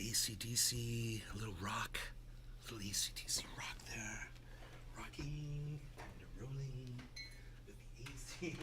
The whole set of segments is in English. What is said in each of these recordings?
AC/DC, a little rock, a little AC/DC rock there, rocking and rolling with the AC.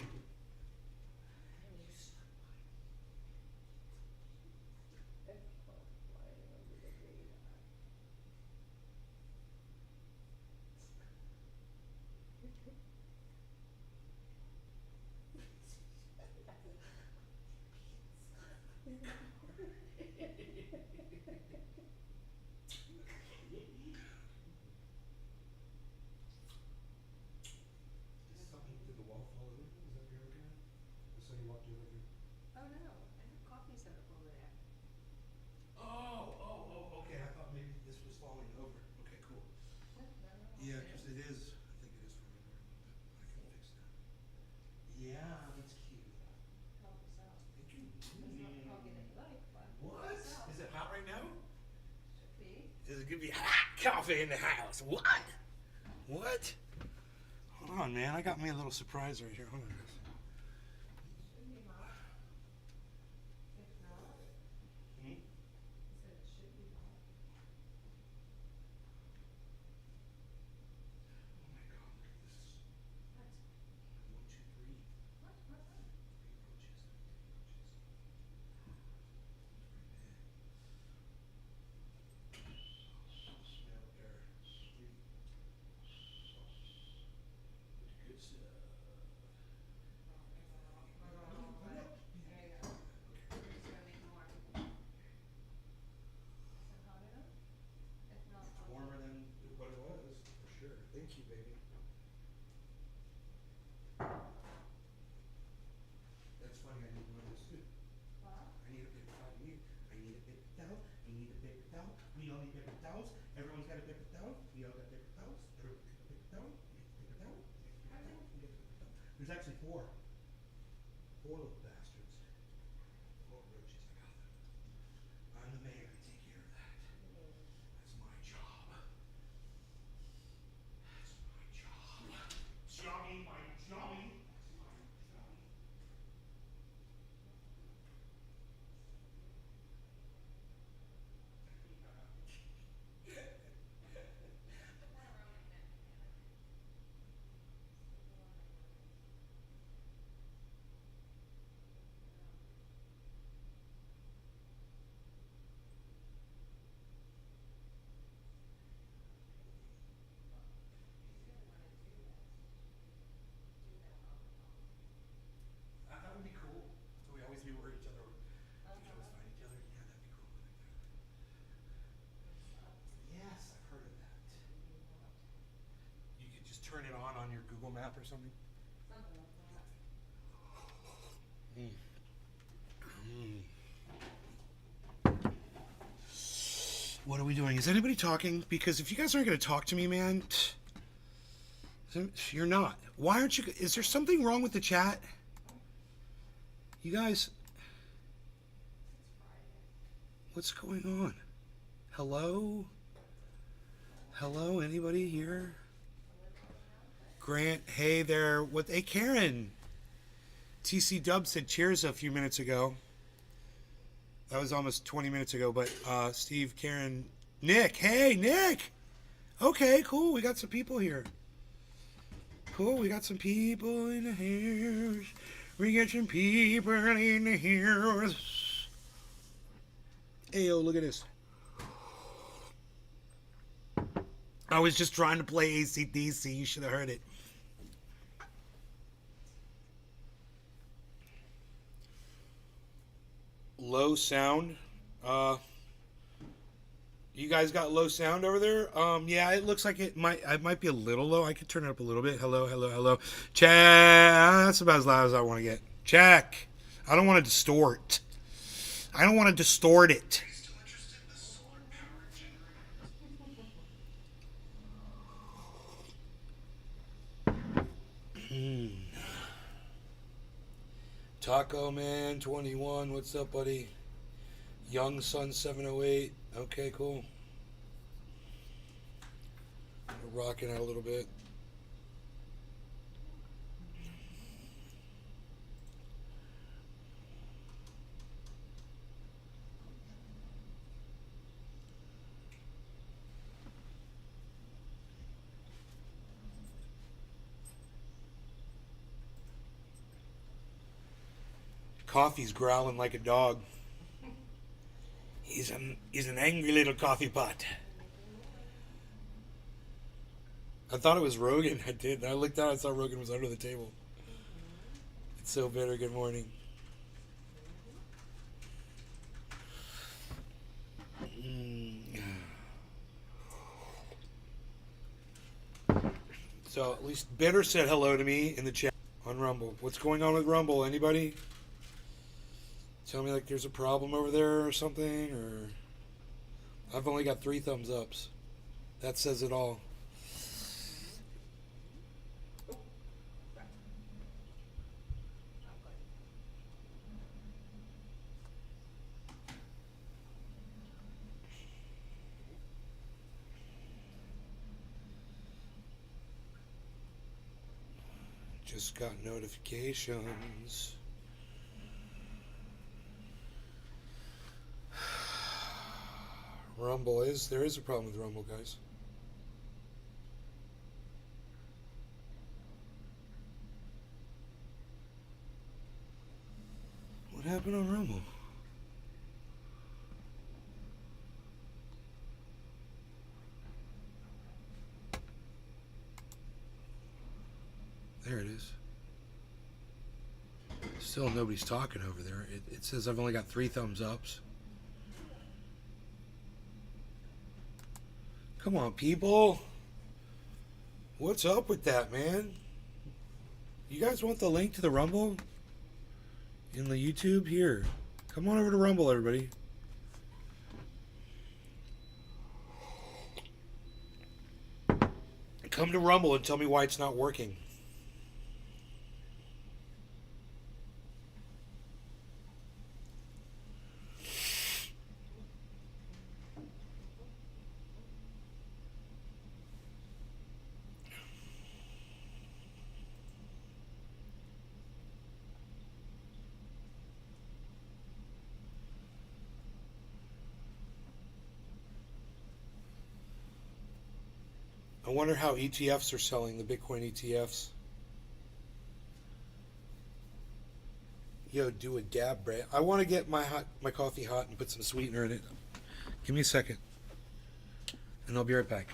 Did the wall fall over? Is that what you're looking at? I saw you walked over here. Oh no, I have coffee set up over there. Oh, okay. I thought maybe this was falling over. Okay, cool. No. Yeah, because it is. I think it is falling over a little bit. I can fix that. Yeah, that's cute. Help yourself. Thank you. It's not the coffee that you like, but What? yourself. Is it hot right now? Should be. Is it gonna be hot coffee in the house? What? What? Hold on, man. I got me a little surprise right here. Hold on. Should be hot. If not, Hmm? I said it should be hot. Oh my God! Look at this. What? 1, 2, 3. What? 3 roaches. 3 roaches. Smell air. Sweet sauce. Good stuff. We're going all the way. There you go. I'm just gonna make more. Is it hot enough? If not, It's warmer than what it was, for sure. Thank you, baby. That's funny. I need one of those too. what? I need a paper towel. I need a paper towel. I need a paper towel. We all need paper towels. Everyone's got a paper towel. We all got paper towels. Everyone's got a paper towel. Paper towel. Paper towel. We got a paper towel. There's actually 4. 4 little bastards. 4 roaches. I got them. I'm the man. I take care of that. That's my job. That's my job. Johnny, my Johnny. That's my Johnny. That would be cool. So we always be where each other. We could always find each other. Yeah, that'd be cool. Yes, I've heard of that. You could just turn it on your Google map or something. Something like that. What are we doing? Is anybody talking? Because if you guys aren't going to talk to me, man, you're not. Why aren't you? Is there something wrong with the chat? You guys, what's going on? Hello? Hello? Anybody here? Grant, hey there. What? Hey, Karen. TC Dub said cheers a few minutes ago. That was almost 20 minutes ago, but Steve, Karen, Nick. Hey, Nick. Okay, cool. We got some people here. Cool. We got some people in the house. We got some people in the house. Hey, yo, look at this. I was just trying to play AC/DC. You should have heard it. Low sound. You guys got low sound over there? Yeah, it looks like it might be a little low. I could turn it up a little bit. Hello. Check. That's about as loud as I want to get. Check. I don't want to distort. I don't want to distort it. Taco Man 21, what's up, buddy? Young Sun 708. Okay, cool. We're rocking out a little bit. Coffee's growling like a dog. He's an angry little coffee pot. I thought it was Rogan. I did. I looked out. I saw Rogan was under the table. It's so bitter. Good morning. So at least Bitter said hello to me in the chat on Rumble. What's going on with Rumble? Anybody? Tell me like there's a problem over there or something, or I've only got 3 thumbs ups. That says it all. Just got notifications. Rumble there is a problem with Rumble, guys. What happened on Rumble? There it is. Still nobody's talking over there. It says I've only got 3 thumbs ups. Come on, people. What's up with that, man? You guys want the link to the Rumble? In the YouTube? Here. Come on over to Rumble, everybody. Come to Rumble and tell me why it's not working. I wonder how ETFs are selling, the Bitcoin ETFs. Yo, do a dab, Brad. I want to get my coffee hot and put some sweetener in it. Give me a second. And I'll be right back.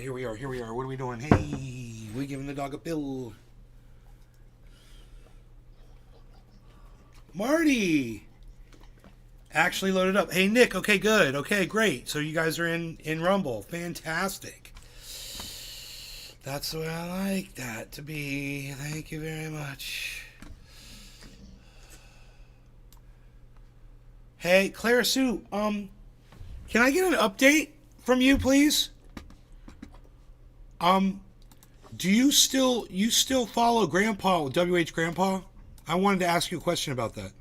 here we are. Here we are. What are we doing? Hey, we giving the dog a pill. Marty actually loaded up. Hey, Nick. Okay, good. Okay, great. So you guys are in Rumble. Fantastic. That's the way I like that to be. Thank you very much. Hey, Clara Sue. Can I get an update from you, please? Do you still follow Grandpa, WH Grandpa? I wanted to ask you a question about that.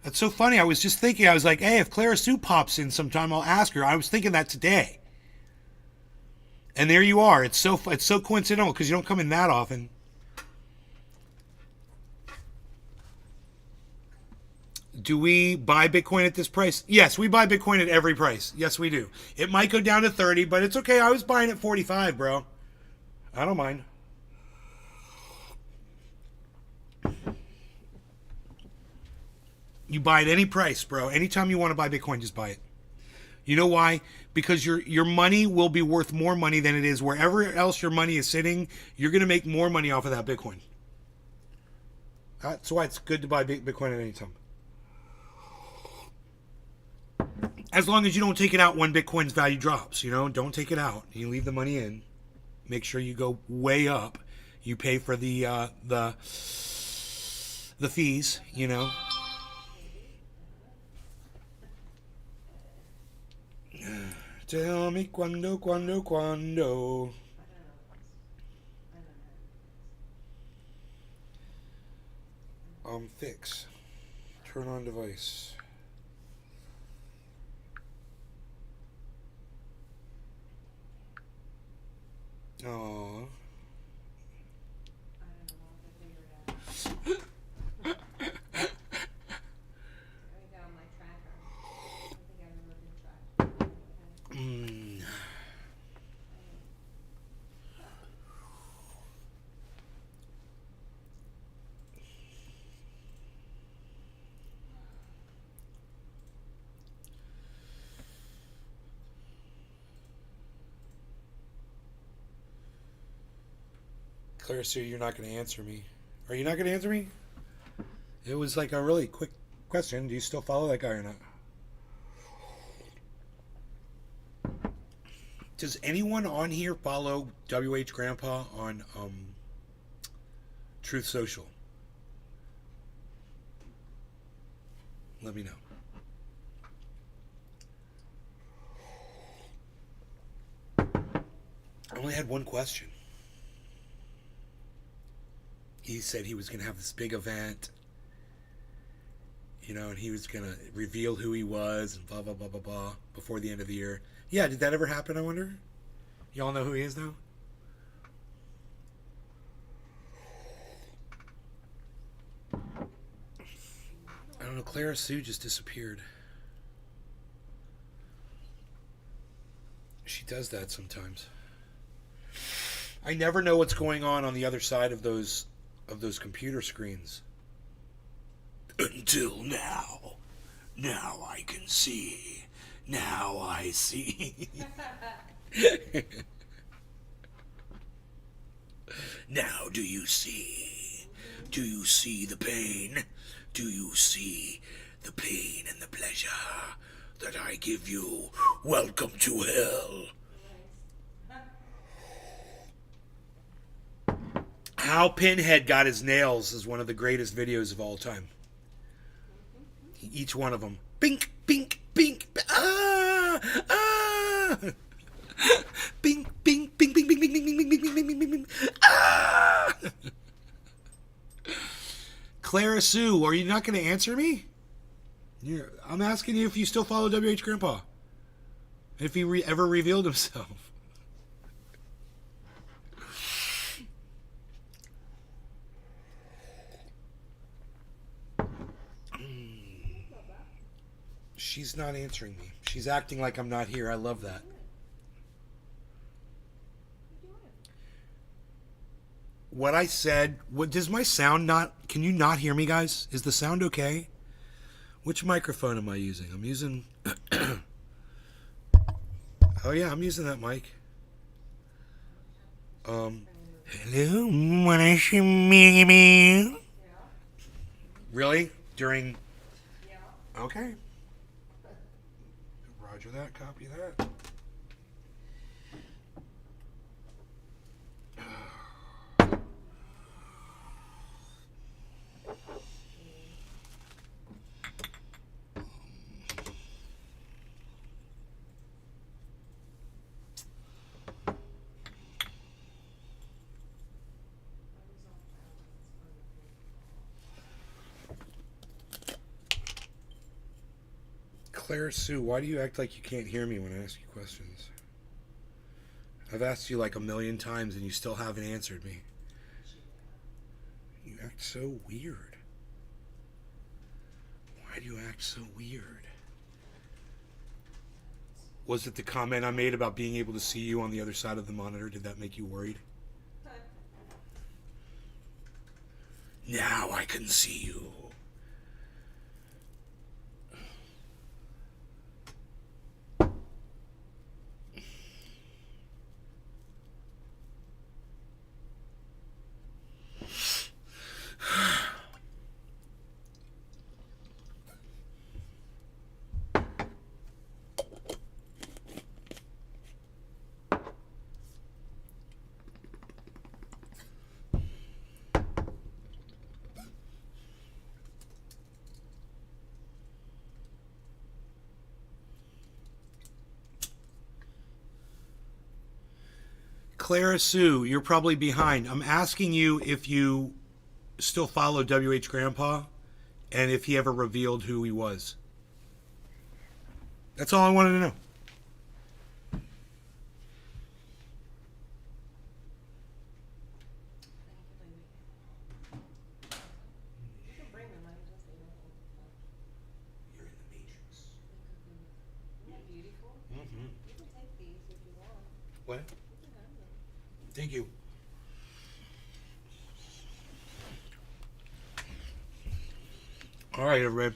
That's so funny. I was just thinking, I was like, hey, if Clara Sue pops in sometime, I'll ask her. I was thinking that today. And there you are. It's so coincidental because you don't come in that often. Do we buy Bitcoin at this price? Yes, we buy Bitcoin at every price. Yes, we do. It might go down to 30, but it's okay. I was buying at 45, bro. I don't mind. You buy at any price, bro. Anytime you want to buy Bitcoin, just buy it. You know why? Because your money will be worth more money than it is wherever else your money is sitting. You're going to make more money off of that Bitcoin. That's why it's good to buy Bitcoin at any time. As long as you don't take it out when Bitcoin's value drops, don't take it out. You leave the money in. Make sure you go way up. You pay for the fees, Tell me cuando. Fix. Turn on device. Oh. Clara Sue, you're not going to answer me. Are you not going to answer me? It was like a really quick question. Do you still follow that guy or not? Does anyone on here follow WH Grandpa on Truth Social? Let me know. I only had one question. He said he was going to have this big event, and he was going to reveal who he was and blah, blah, blah, blah, blah before the end of the year. Yeah, did that ever happen, I wonder? Y'all know who he is now? I don't know, Clara Sue just disappeared. She does that sometimes. I never know what's going on the other side of those computer screens. Until now. Now I can see. Now I see. Now do you see? Do you see the pain? Do you see the pain and the pleasure that I give you? Welcome to hell. How Pinhead got his nails is one of the greatest videos of all time. Each one of them. Bink, bink, bink. Ah! Ah! Bink, bink, bink, bink, bink, bink, bink, bink, bink, bink, bink, bink, bink. Ah! Clara Sue, are you not going to answer me? I'm asking you if you still follow WH Grandpa. If he ever revealed himself. She's not answering me. She's acting like I'm not here. I love that. What I said, does my sound not, can you not hear me, guys? Is the sound okay? Which microphone am I using? I'm using... Oh, yeah, I'm using that mic. Hello, wanna see me? Yeah. Really? During... Yeah. Okay. Roger that, copy that. Claire Sue, why do you act like you can't hear me when I ask you questions? I've asked you like a million times and you still haven't answered me. You act so weird. Why do you act so weird? Was it the comment I made about being able to see you on the other side of the monitor? Did that make you worried? Now I can see you. Clara Sue, you're probably behind. I'm asking you if you still follow WH Grandpa and if he ever revealed who he was. That's all I wanted to know. You can bring them. I just say no. You're in the Matrix. Isn't that beautiful? Mm-hmm. You can take these if you want. What? You can have them. Thank you. All right, everybody.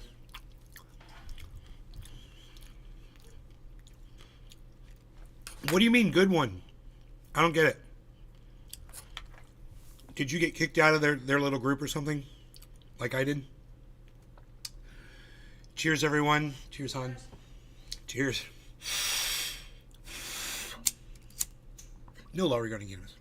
What do you mean, good one? I don't get it. Did you get kicked out of their little group or something? Like I did? Cheers, everyone. Cheers, hon. Cheers. No law regarding cannabis.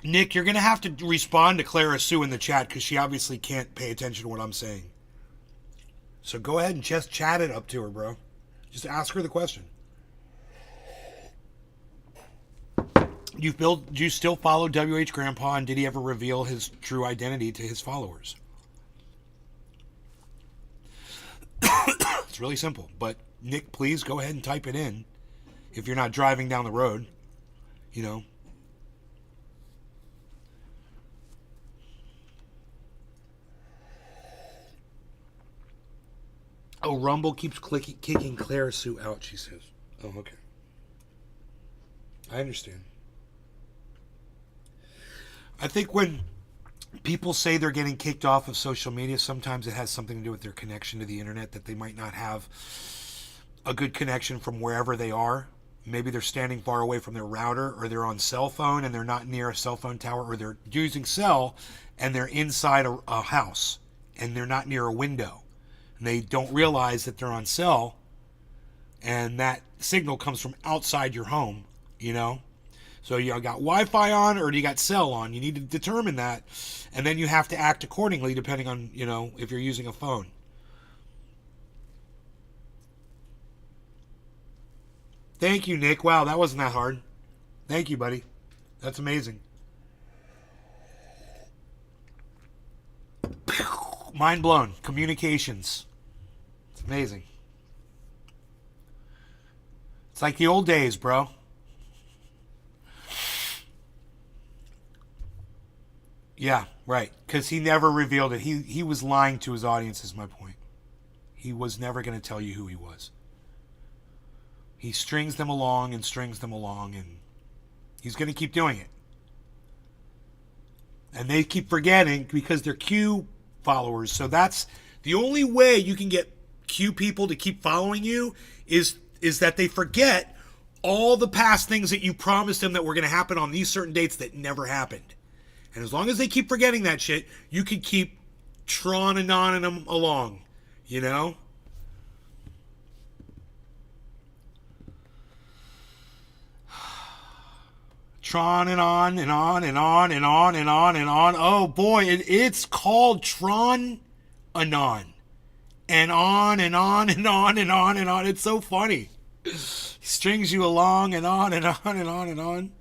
Nick, you're going to have to respond to Clara Sue in the chat because she obviously can't pay attention to what I'm saying. So go ahead and just chat it up to her, bro. Just ask her the question. Do you still follow WH Grandpa, and did he ever reveal his true identity to his followers? It's really simple. But Nick, please go ahead and type it in if you're not driving down the road, you know. Oh, Rumble keeps kicking Clara Sue out, she says. Oh, okay. I understand. I think when people say they're getting kicked off of social media, sometimes it has something to do with their connection to the internet, that they might not have a good connection from wherever they are. Maybe they're standing far away from their router, or they're on cell phone and they're not near a cell phone tower, or they're using cell and they're inside a house and they're not near a window. And they don't realize that they're on cell, and that signal comes from outside your home, you know? So you got Wi-Fi on, or do you got cell on? You need to determine that, and then you have to act accordingly depending on, you know, if you're using a phone. Thank you, Nick. Wow, that wasn't that hard. Thank you, buddy. That's amazing. Mind blown. Communications. It's amazing. It's like the old days, bro. Yeah, right. Because he never revealed it. He was lying to his audience, is my point. He was never going to tell you who he was. He strings them along and strings them along, and he's going to keep doing it. And they keep forgetting because they're Q followers. So that's the only way you can get Q people to keep following you is that they forget all the past things that you promised them that were going to happen on these certain dates that never happened. And as long as they keep forgetting that shit, you can keep Tron and on them along, you know? Tron and on and on and on and on and on and on. Oh boy, it's called Tron Anon. And on and on and on and on and on. It's so funny. He strings you along and on and on and on and on.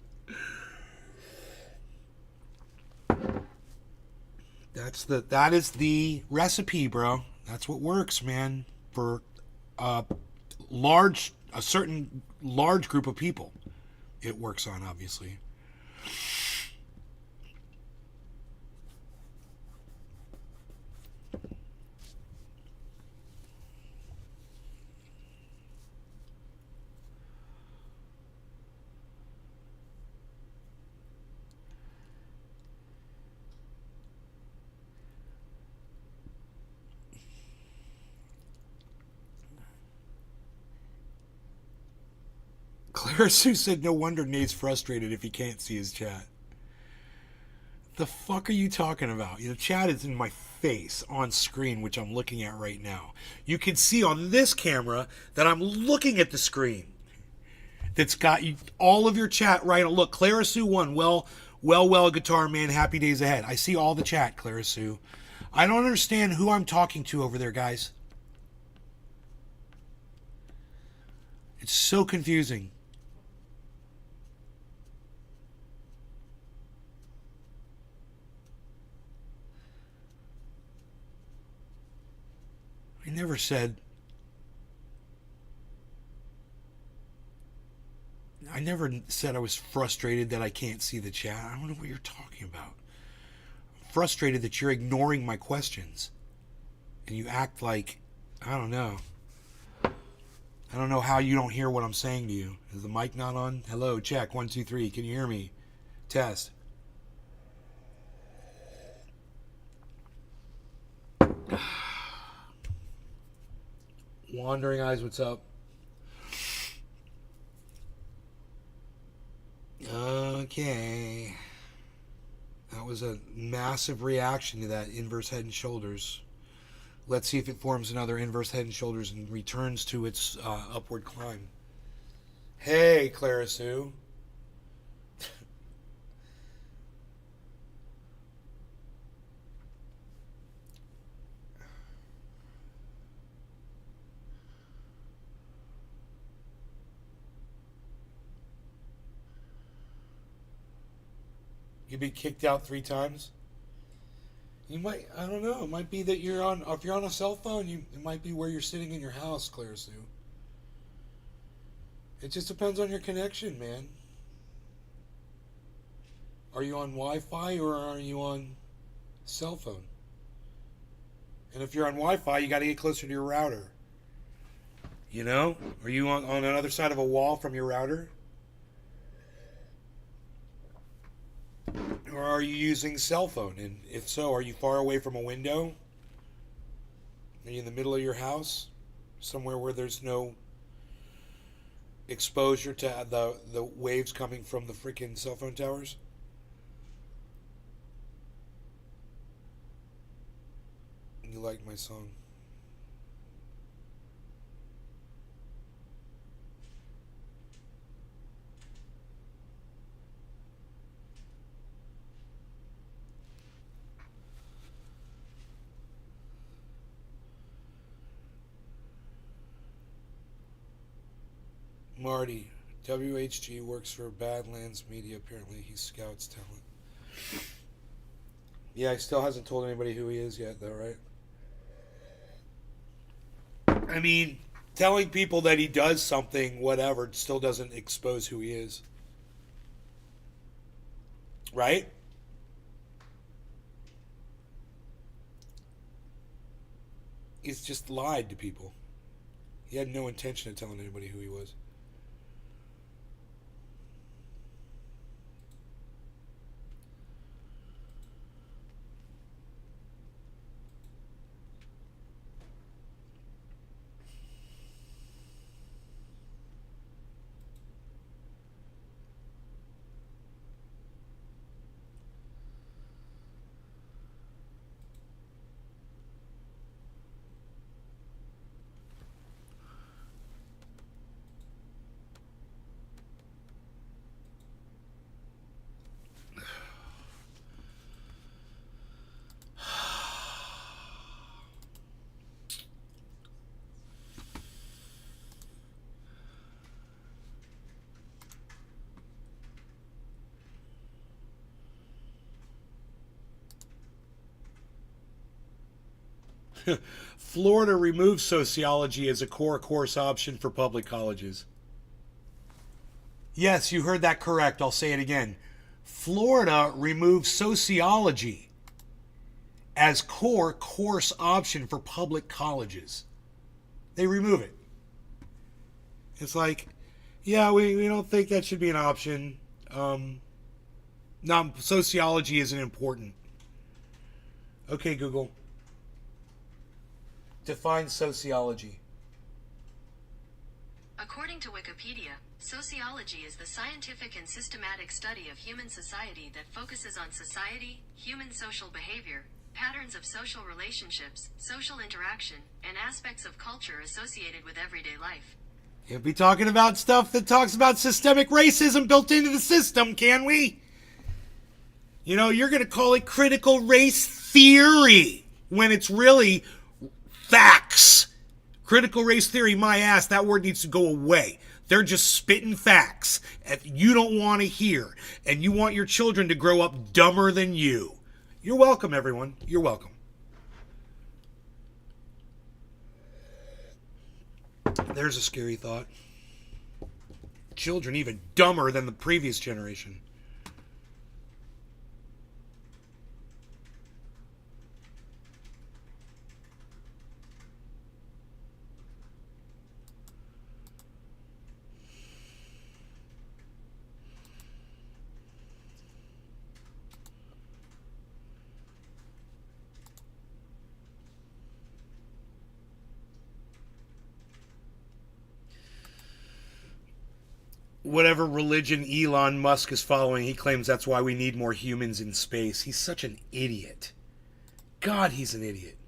That is the recipe, bro. That's what works, man. For a certain large group of people, it works on, obviously. Clara Sue said, no wonder Nate's frustrated if he can't see his chat. The fuck are you talking about? The chat is in my face on screen, which I'm looking at right now. You can see on this camera that I'm looking at the screen that's got all of your chat right. Look, Clara Sue won. Well, Guitar Man, happy days ahead. I see all the chat, Clara Sue. I don't understand who I'm talking to over there, guys. It's so confusing. I never said I was frustrated that I can't see the chat. I don't know what you're talking about. I'm frustrated that you're ignoring my questions. And you act like, I don't know. I don't know how you don't hear what I'm saying to you. Is the mic not on? Hello, check. 1, 2, 3. Can you hear me? Test. Wandering Eyes, what's up? Okay. That was a massive reaction to that inverse head and shoulders. Let's see if it forms another inverse head and shoulders and returns to its upward climb. Hey, Clara Sue. You've been kicked out 3 times? You might, I don't know, it might be that if you're on a cell phone, it might be where you're sitting in your house, Clara Sue. It just depends on your connection, man. Are you on Wi-Fi or are you on cell phone? And if you're on Wi-Fi, you got to get closer to your router. You know? Are you on another side of a wall from your router? Or are you using cell phone? And if so, are you far away from a window? Are you in the middle of your house? Somewhere where there's no exposure to the waves coming from the freaking cell phone towers? You like my song? Marty, WHG works for Badlands Media. Apparently, he scouts talent. Yeah, he still hasn't told anybody who he is yet, though, right? I mean, telling people that he does something, whatever, still doesn't expose who he is. Right? He's just lied to people. He had no intention of telling anybody who he was. Florida removes sociology as a core course option for public colleges. Yes, you heard that correct. I'll say it again. Florida removes sociology as core course option for public colleges. They remove it. It's like, yeah, we don't think that should be an option. No, sociology isn't important. Okay, Google. Define sociology. According to Wikipedia, sociology is the scientific and systematic study of human society that focuses on society, human social behavior, patterns of social relationships, social interaction, and aspects of culture associated with everyday life. Can't be talking about stuff that talks about systemic racism built into the system, can we? You know, you're going to call it critical race theory when it's really facts. Critical race theory, my ass, that word needs to go away. They're just spitting facts that you don't want to hear, and you want your children to grow up dumber than you. You're welcome, everyone. You're welcome. There's a scary thought. Children even dumber than the previous generation. Whatever religion Elon Musk is following, he claims that's why we need more humans in space. He's such an idiot. God, he's an idiot.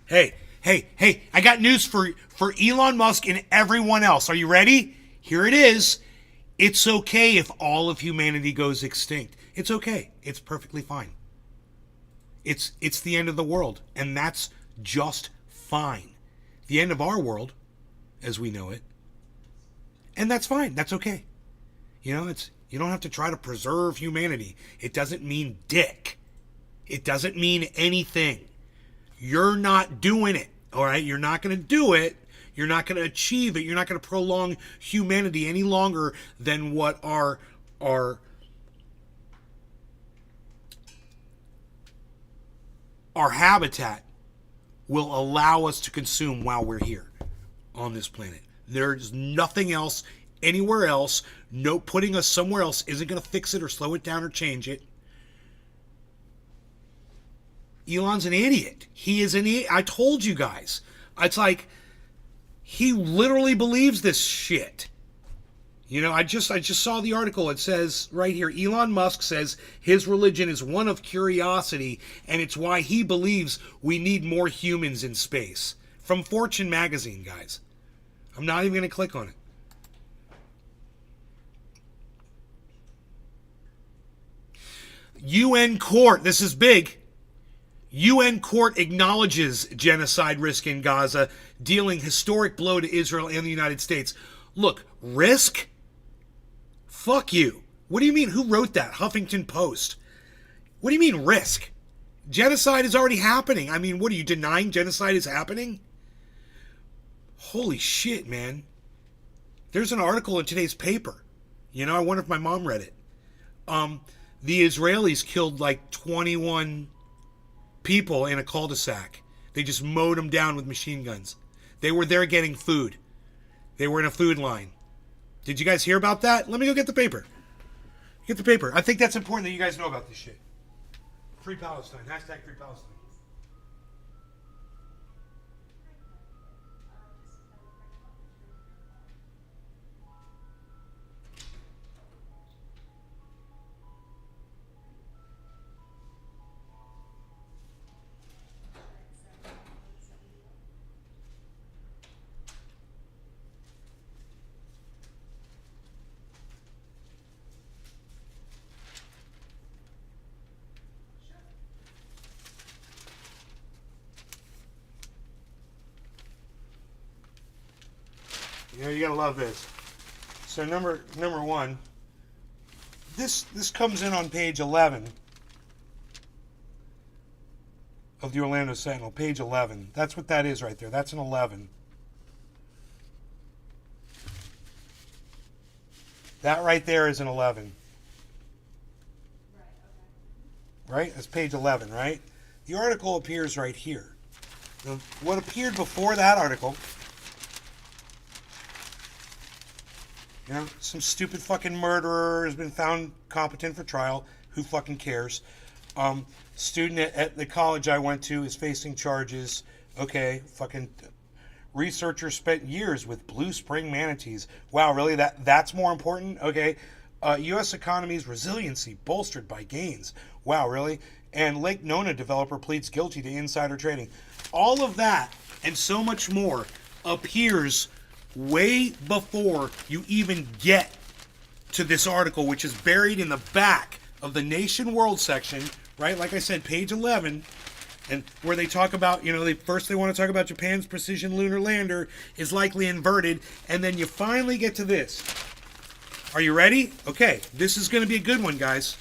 Hey, I got news for Elon Musk and everyone else. Are you ready? Here it is. It's okay if all of humanity goes extinct. It's okay. It's perfectly fine. It's the end of the world, and that's just fine. The end of our world, as we know it. And that's fine. That's okay. You know, you don't have to try to preserve humanity. It doesn't mean dick. It doesn't mean anything. You're not doing it. All right? You're not going to do it. You're not going to achieve it. You're not going to prolong humanity any longer than what our habitat will allow us to consume while we're here on this planet. There's nothing else anywhere else. No, putting us somewhere else isn't going to fix it or slow it down or change it. Elon's an idiot. He is an idiot. I told you guys. It's like he literally believes this shit. You know, I just saw the article. It says right here, Elon Musk says his religion is one of curiosity, and it's why he believes we need more humans in space. From Fortune magazine, guys. I'm not even going to click on it. UN court. This is big. UN court acknowledges genocide risk in Gaza, dealing historic blow to Israel and the United States. Look, risk? Fuck you. What do you mean? Who wrote that? Huffington Post. What do you mean risk? Genocide is already happening. I mean, what are you denying genocide is happening? Holy shit, man. There's an article in today's paper. You know, I wonder if my mom read it. The Israelis killed like 21 people in a cul-de-sac. They just mowed them down with machine guns. They were there getting food. They were in a food line. Did you guys hear about that? Let me go get the paper. Get the paper. I think that's important that you guys know about this shit. Free Palestine. Hashtag Free Palestine. You know, you gotta love this. So number one, this comes in on page 11 of the Orlando Sentinel. Page 11. That's what that is right there. That's an 11. That right there is an 11. Right? That's page 11, right? The article appears right here. What appeared before that article, you know, some stupid fucking murderer has been found competent for trial. Who fucking cares? Student at the college I went to is facing charges. Okay, fucking researcher spent years with blue spring manatees. Wow, really? That's more important? Okay. U.S. economy's resiliency bolstered by gains. Wow, really? And Lake Nona developer pleads guilty to insider trading. All of that and so much more appears way before you even get to this article, which is buried in the back of the Nation World section, right? Like I said, page 11, and where they talk about, you know, they want to talk about Japan's precision lunar lander is likely inverted, and then you finally get to this. Are you ready? Okay, this is going to be a good one, guys.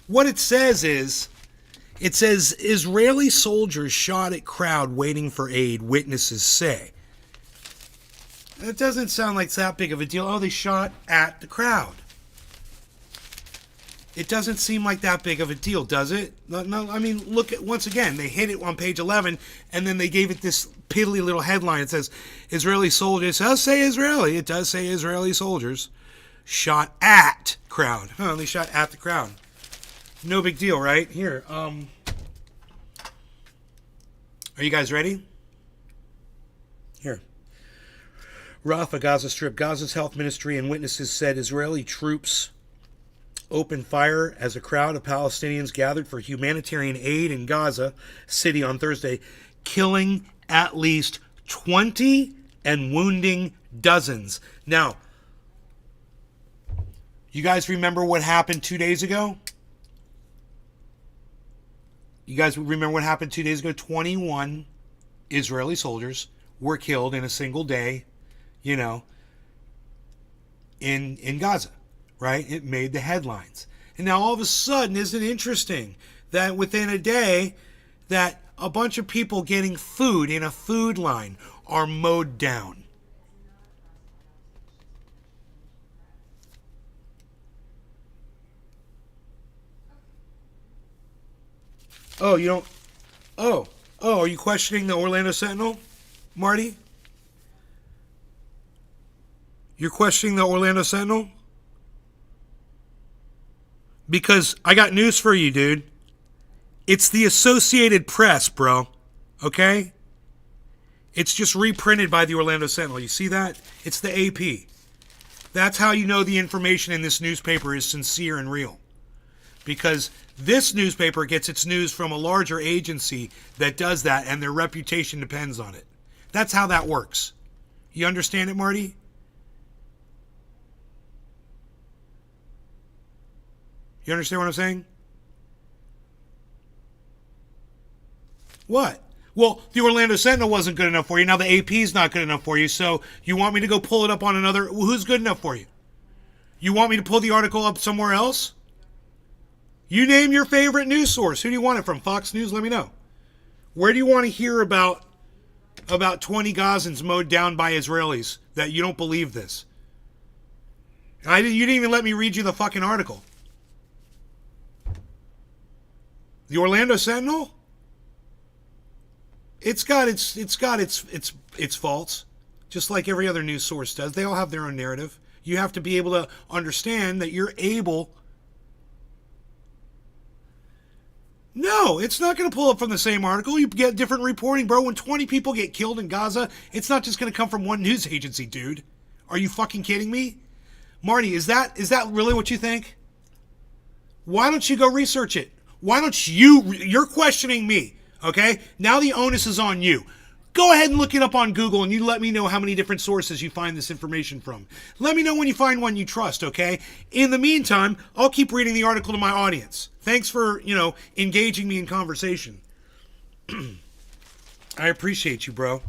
What it says is, it says, Israeli soldiers shot at crowd waiting for aid, witnesses say. It doesn't sound like it's that big of a deal. Oh, they shot at the crowd. It doesn't seem like that big of a deal, does it? No, I mean, look at, once again, they hit it on page 11, and then they gave it this piddly little headline. It says, Israeli soldiers, it does say Israeli, it does say Israeli soldiers, shot at crowd. Oh, they shot at the crowd. No big deal, right? Here, are you guys ready? Here. Rafah, Gaza Strip. Gaza's health ministry and witnesses said Israeli troops opened fire as a crowd of Palestinians gathered for humanitarian aid in Gaza City on Thursday, killing at least 20 and wounding dozens. Now, you guys remember what happened 2 days ago? You guys remember what happened 2 days ago? 21 Israeli soldiers were killed in a single day, you know, in Gaza, right? It made the headlines. And now all of a sudden, isn't it interesting that within a day that a bunch of people getting food in a food line are mowed down? Oh, you don't... Oh, are you questioning the Orlando Sentinel, Marty? You're questioning the Orlando Sentinel? Because I got news for you, dude. It's the Associated Press, bro. Okay? It's just reprinted by the Orlando Sentinel. You see that? It's the AP. That's how you know the information in this newspaper is sincere and real. Because this newspaper gets its news from a larger agency that does that, and their reputation depends on it. That's how that works. You understand it, Marty? You understand what I'm saying? What? Well, the Orlando Sentinel wasn't good enough for you. Now the AP is not good enough for you. So you want me to go pull it up on another? Who's good enough for you? You want me to pull the article up somewhere else? You name your favorite news source. Who do you want it from? Fox News? Let me know. Where do you want to hear about 20 Gazans mowed down by Israelis that you don't believe this? You didn't even let me read you the fucking article. The Orlando Sentinel? It's got its faults, just like every other news source does. They all have their own narrative. You have to be able to understand that you're able. No, it's not going to pull up from the same article. You get different reporting, bro. When 20 people get killed in Gaza, it's not just going to come from one news agency, dude. Are you fucking kidding me? Marty, is that really what you think? Why don't you go research it? Why don't you're questioning me, okay? Now the onus is on you. Go ahead and look it up on Google and you let me know how many different sources you find this information from. Let me know when you find one you trust, okay? In the meantime, I'll keep reading the article to my audience. Thanks for, engaging me in conversation. I appreciate you, bro.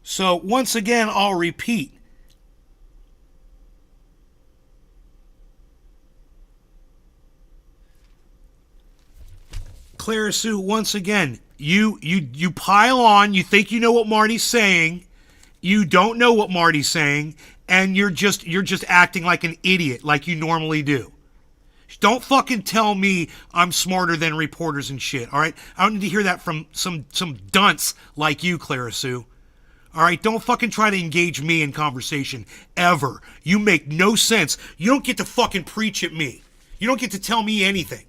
So, once again, I'll repeat. Clara Sue, once again, you pile on, you think you know what Marty's saying, you don't know what Marty's saying, and you're just acting like an idiot like you normally do. Don't fucking tell me I'm smarter than reporters and shit, all right? I don't need to hear that from some dunce like you, Clara Sue. All right, don't fucking try to engage me in conversation ever. You make no sense. You don't get to fucking preach at me. You don't get to tell me anything.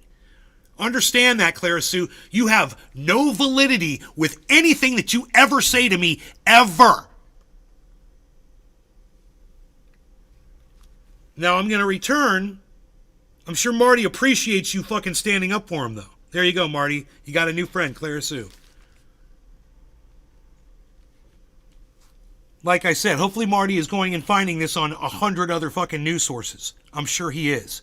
Understand that, Clara Sue. You have no validity with anything that you ever say to me, ever. Now I'm going to return. I'm sure Marty appreciates you fucking standing up for him, though. There you go, Marty. You got a new friend, Clara Sue. Like I said, hopefully Marty is going and finding this on 100 other fucking news sources. I'm sure he is.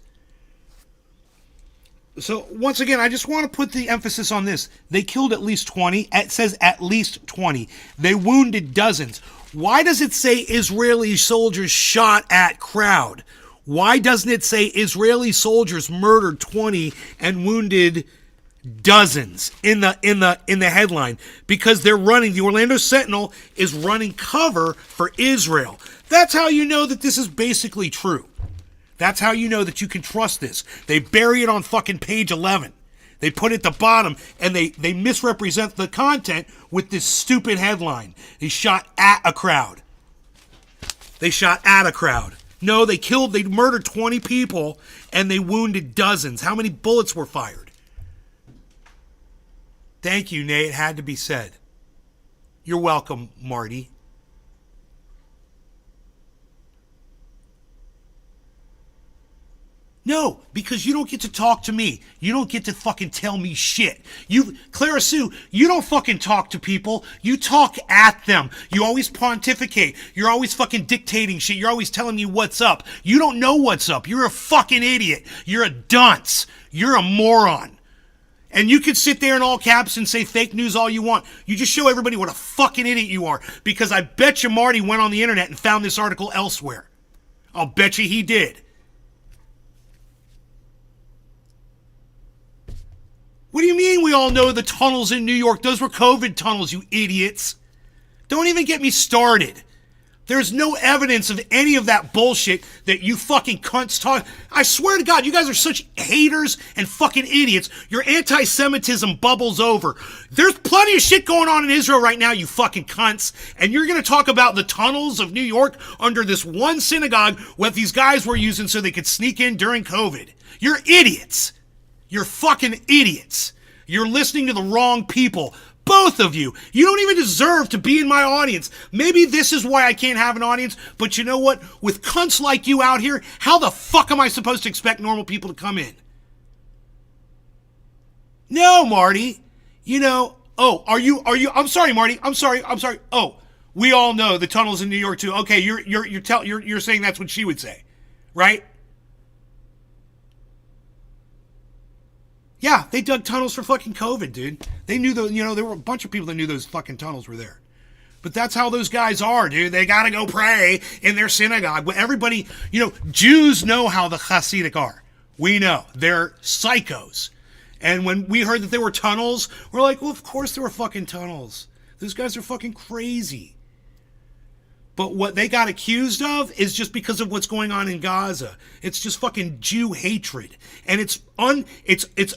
So, once again, I just want to put the emphasis on this. They killed at least 20. It says at least 20. They wounded dozens. Why does it say Israeli soldiers shot at crowd? Why doesn't it say Israeli soldiers murdered 20 and wounded dozens in the headline? Because they're running, the Orlando Sentinel is running cover for Israel. That's how you know that this is basically true. That's how you know that you can trust this. They bury it on fucking page 11. They put it at the bottom, and they misrepresent the content with this stupid headline. They shot at a crowd. They shot at a crowd. No, they murdered 20 people, and they wounded dozens. How many bullets were fired? Thank you, Nate. It had to be said. You're welcome, Marty. No, because you don't get to talk to me. You don't get to fucking tell me shit. Clara Sue, you don't fucking talk to people. You talk at them. You always pontificate. You're always fucking dictating shit. You're always telling me what's up. You don't know what's up. You're a fucking idiot. You're a dunce. You're a moron. And you can sit there in all caps and say fake news all you want. You just show everybody what a fucking idiot you are. Because I bet you Marty went on the internet and found this article elsewhere. I'll bet you he did. What do you mean we all know the tunnels in New York? Those were COVID tunnels, you idiots. Don't even get me started. There's no evidence of any of that bullshit that you fucking cunts talk. I swear to God, you guys are such haters and fucking idiots. Your anti-Semitism bubbles over. There's plenty of shit going on in Israel right now, you fucking cunts. And you're going to talk about the tunnels of New York under this one synagogue what these guys were using so they could sneak in during COVID. You're idiots. You're fucking idiots. You're listening to the wrong people. Both of you. You don't even deserve to be in my audience. Maybe this is why I can't have an audience, but you know what? With cunts like you out here, how the fuck am I supposed to expect normal people to come in? No, Marty. I'm sorry, Marty. I'm sorry. Oh, we all know the tunnels in New York too. Okay, you're saying that's what she would say, right? Yeah, they dug tunnels for fucking COVID, dude. They knew there were a bunch of people that knew those fucking tunnels were there. But that's how those guys are, dude. They gotta go pray in their synagogue. Everybody, Jews know how the Hasidic are. We know. They're psychos. And when we heard that there were tunnels, we're like, well, of course there were fucking tunnels. Those guys are fucking crazy. But what they got accused of is just because of what's going on in Gaza. It's just fucking Jew hatred. And it's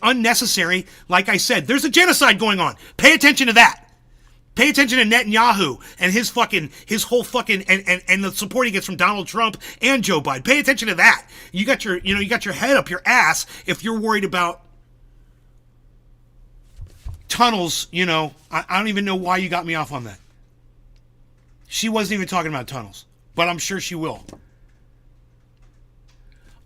unnecessary. Like I said, there's a genocide going on. Pay attention to that. Pay attention to Netanyahu and his whole fucking and the support he gets from Donald Trump and Joe Biden. Pay attention to that. You got your head up your ass if you're worried about tunnels. I don't even know why you got me off on that. She wasn't even talking about tunnels, but I'm sure she will.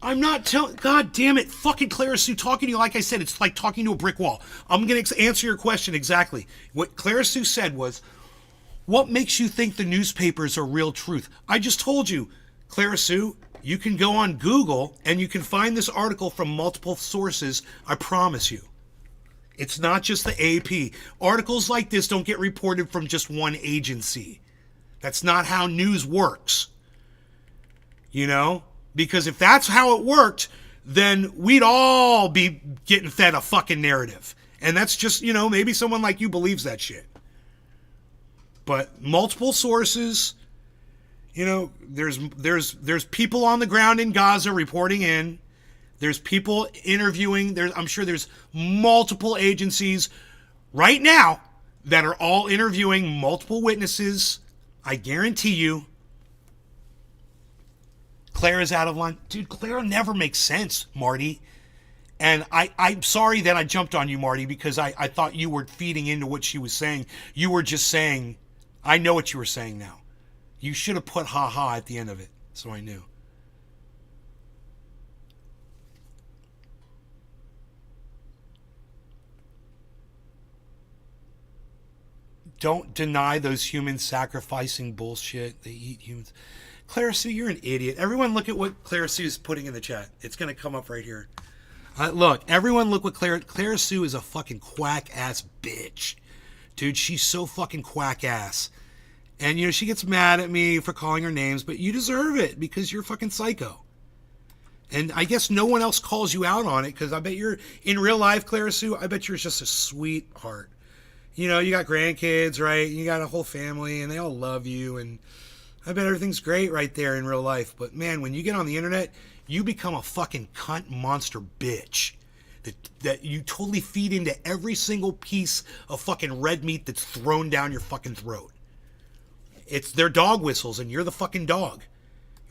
I'm not telling. God damn it, fucking Clara Sue talking to you. Like I said, it's like talking to a brick wall. I'm gonna answer your question exactly. What Clara Sue said was, "What makes you think the newspapers are real truth?" I just told you, Clara Sue. You can go on Google and you can find this article from multiple sources. I promise you, it's not just the AP. Articles like this don't get reported from just one agency. That's not how news works. Because if that's how it worked, then we'd all be getting fed a fucking narrative. And that's just, maybe someone like you believes that shit. But multiple sources, there's people on the ground in Gaza reporting in. There's people interviewing. I'm sure there's multiple agencies right now that are all interviewing multiple witnesses. I guarantee you, Clara's out of line. Dude, Clara never makes sense, Marty. And I'm sorry that I jumped on you, Marty, because I thought you were feeding into what she was saying. You were just saying, I know what you were saying now. You should have put ha-ha at the end of it, so I knew. Don't deny those humans sacrificing bullshit. They eat humans. Clara Sue, you're an idiot. Everyone look at what Clara Sue is putting in the chat. It's going to come up right here. Look, everyone look what Clara Sue is a fucking quack-ass bitch. Dude, she's so fucking quack-ass. And, she gets mad at me for calling her names, but you deserve it because you're fucking psycho. And I guess no one else calls you out on it because I bet you're, in real life, Clara Sue, I bet you're just a sweetheart. You got grandkids, right? You got a whole family, and they all love you, and I bet everything's great right there in real life. But, man, when you get on the internet, you become a fucking cunt monster bitch. That you totally feed into every single piece of fucking red meat that's thrown down your fucking throat. It's their dog whistles, and you're the fucking dog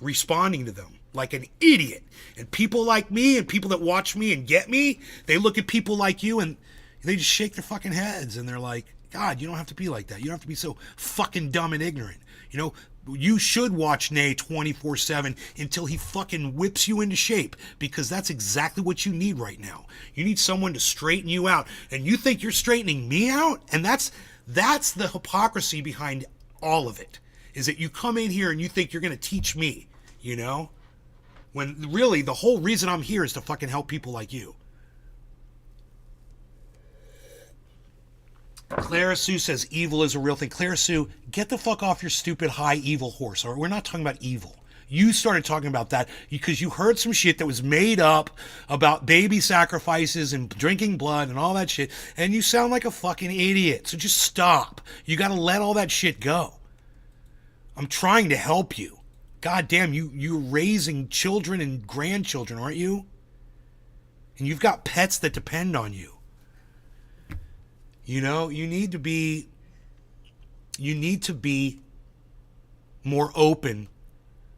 responding to them like an idiot. And people like me and people that watch me and get me, they look at people like you and they just shake their fucking heads and they're like, God, you don't have to be like that. You don't have to be so fucking dumb and ignorant. You should watch Nay 24/7 until he fucking whips you into shape, because that's exactly what you need right now. You need someone to straighten you out, and you think you're straightening me out? And that's the hypocrisy behind all of it, is that you come in here and you think you're going to teach me, when really the whole reason I'm here is to fucking help people like you. Clara Sue says evil is a real thing. Clara Sue, get the fuck off your stupid high evil horse. All right? We're not talking about evil. You started talking about that because you heard some shit that was made up about baby sacrifices and drinking blood and all that shit, and you sound like a fucking idiot. So just stop. You got to let all that shit go. I'm trying to help you. God damn, you're raising children and grandchildren, aren't you? And you've got pets that depend on you. You need to be more open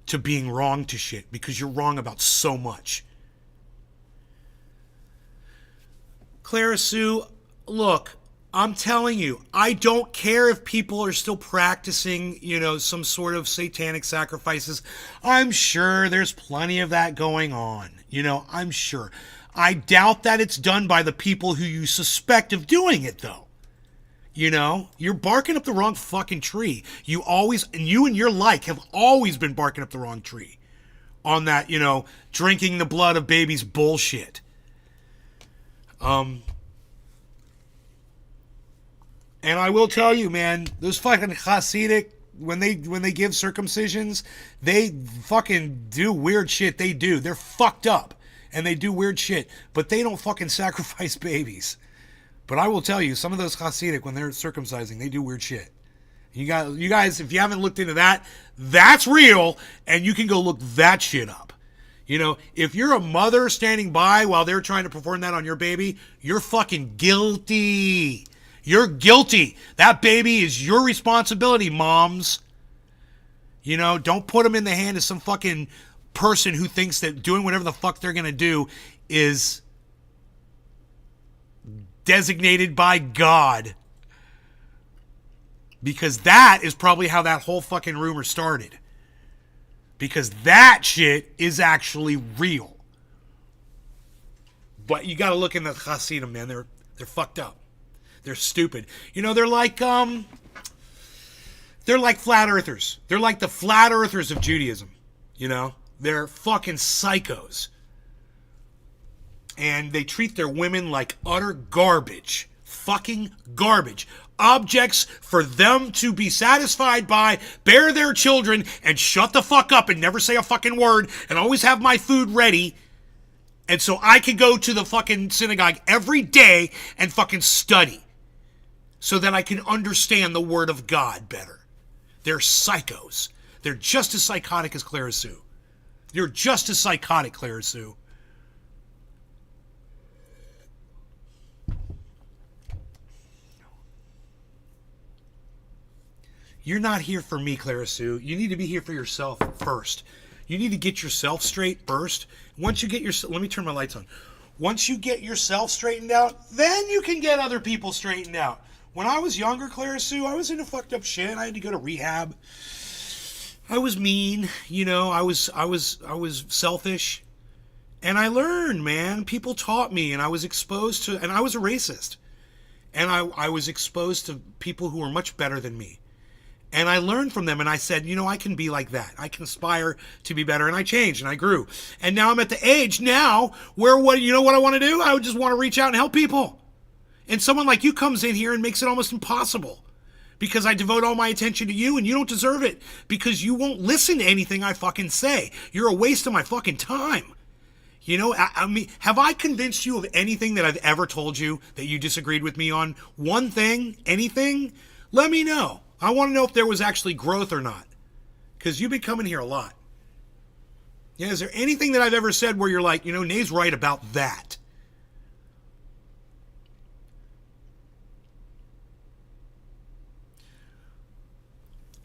to being wrong to shit, because you're wrong about so much. Clara Sue, look, I'm telling you, I don't care if people are still practicing, some sort of satanic sacrifices. I'm sure there's plenty of that going on. I'm sure. I doubt that it's done by the people who you suspect of doing it, though. You're barking up the wrong fucking tree. You and your like have always been barking up the wrong tree on that, drinking the blood of babies bullshit. And I will tell you, man, those fucking Hasidic, when they give circumcisions, they fucking do weird shit. They do. They're fucked up. And they do weird shit. But they don't fucking sacrifice babies. But I will tell you, some of those Hasidic, when they're circumcising, they do weird shit. You guys, if you haven't looked into that, that's real. And you can go look that shit up. You know, if you're a mother standing by while they're trying to perform that on your baby, you're fucking guilty. You're guilty. That baby is your responsibility, moms. You know, don't put them in the hand of some fucking person who thinks that doing whatever the fuck they're going to do is designated by God. Because that is probably how that whole fucking rumor started. Because that shit is actually real. But you got to look in the Hasidim, man. They're fucked up. They're stupid. You know, they're like flat earthers. They're like the flat earthers of Judaism. You know, they're fucking psychos. And they treat their women like utter garbage. Fucking garbage. Objects for them to be satisfied by, bear their children, and shut the fuck up and never say a fucking word, and always have my food ready. And so I can go to the fucking synagogue every day and fucking study. So that I can understand the word of God better. They're psychos. They're just as psychotic as Clara Sue. You're just as psychotic, Clara Sue. You're not here for me, Clara Sue. You need to be here for yourself first. You need to get yourself straight first. Once you get let me turn my lights on. Once you get yourself straightened out, then you can get other people straightened out. When I was younger, Clara Sue, I was into fucked up shit. I had to go to rehab. I was mean, you know. I was selfish, and I learned, man. People taught me, and I was exposed to, and I was a racist, and I was exposed to people who were much better than me, and I learned from them. And I said, you know, I can be like that. I can aspire to be better, and I changed, and I grew, and now I'm at the age now where you know what I want to do? I would just want to reach out and help people. And someone like you comes in here and makes it almost impossible because I devote all my attention to you and you don't deserve it because you won't listen to anything I fucking say. You're a waste of my fucking time. You know, I mean, have I convinced you of anything that I've ever told you that you disagreed with me on? One thing? Anything? Let me know. I want to know if there was actually growth or not because you've been coming here a lot. Yeah, is there anything that I've ever said where you're like, you know, Nay's right about that?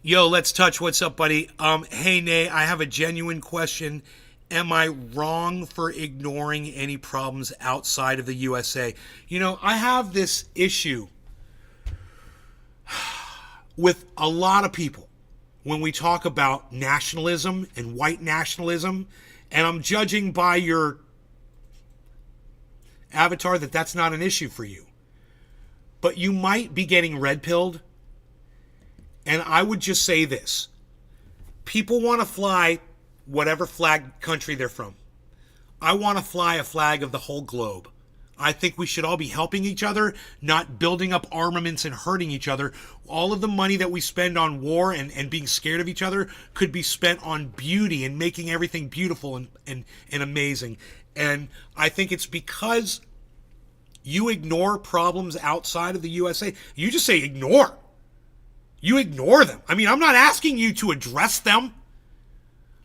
Yo, let's touch. What's up, buddy? Hey, Nay, I have a genuine question. Am I wrong for ignoring any problems outside of the USA? You know, I have this issue with a lot of people when we talk about nationalism and white nationalism, and I'm judging by your avatar that that's not an issue for you. But you might be getting red-pilled. And I would just say this. People want to fly whatever flag country they're from. I want to fly a flag of the whole globe. I think we should all be helping each other, not building up armaments and hurting each other. All of the money that we spend on war and being scared of each other could be spent on beauty and making everything beautiful and amazing. And I think it's because you ignore problems outside of the USA. You just say ignore. You ignore them. I mean, I'm not asking you to address them.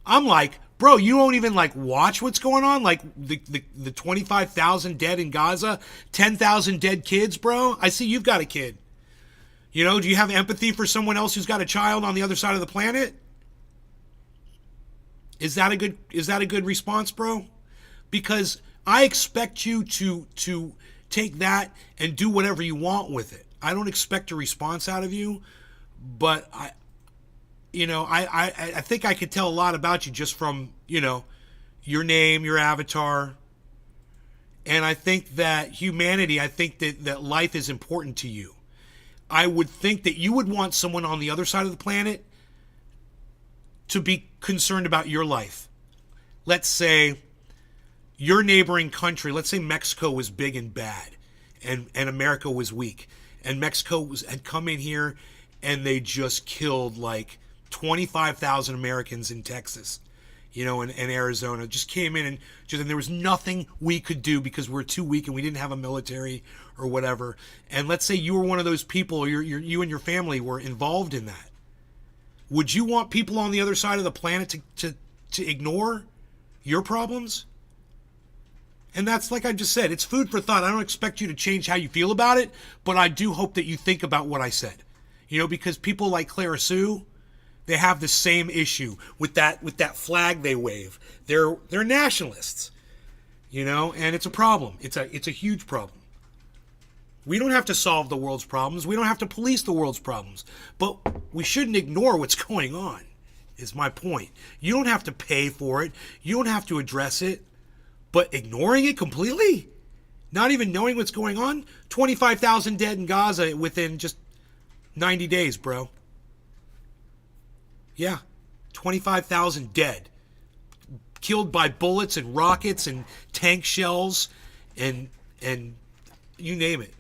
I'm like, bro, you won't even like watch what's going on? Like the 25,000 dead in Gaza, 10,000 dead kids, bro. I see you've got a kid. You know, do you have empathy for someone else who's got a child on the other side of the planet? Is that a good response, bro? Because I expect you to take that and do whatever you want with it. I don't expect a response out of you. But I think I could tell a lot about you just from, you know, your name, your avatar. And I think that humanity, I think that life is important to you. I would think that you would want someone on the other side of the planet to be concerned about your life. Let's say your neighboring country, let's say Mexico was big and bad, and America was weak, and Mexico had come in here and they just killed like 25,000 Americans in Texas, and Arizona. Just came in and there was nothing we could do because we were too weak and we didn't have a military or whatever. And let's say you were one of those people, or you and your family were involved in that. Would you want people on the other side of the planet to ignore your problems? And that's, like I just said, it's food for thought. I don't expect you to change how you feel about it, but I do hope that you think about what I said. Because people like Clara Sue, they have the same issue with that flag they wave. They're nationalists, and it's a problem. It's a huge problem. We don't have to solve the world's problems. We don't have to police the world's problems. But we shouldn't ignore what's going on, is my point. You don't have to pay for it. You don't have to address it. But ignoring it completely? Not even knowing what's going on? 25,000 dead in Gaza within just 90 days, bro. Yeah, 25,000 dead. Killed by bullets and rockets and tank shells and you name it.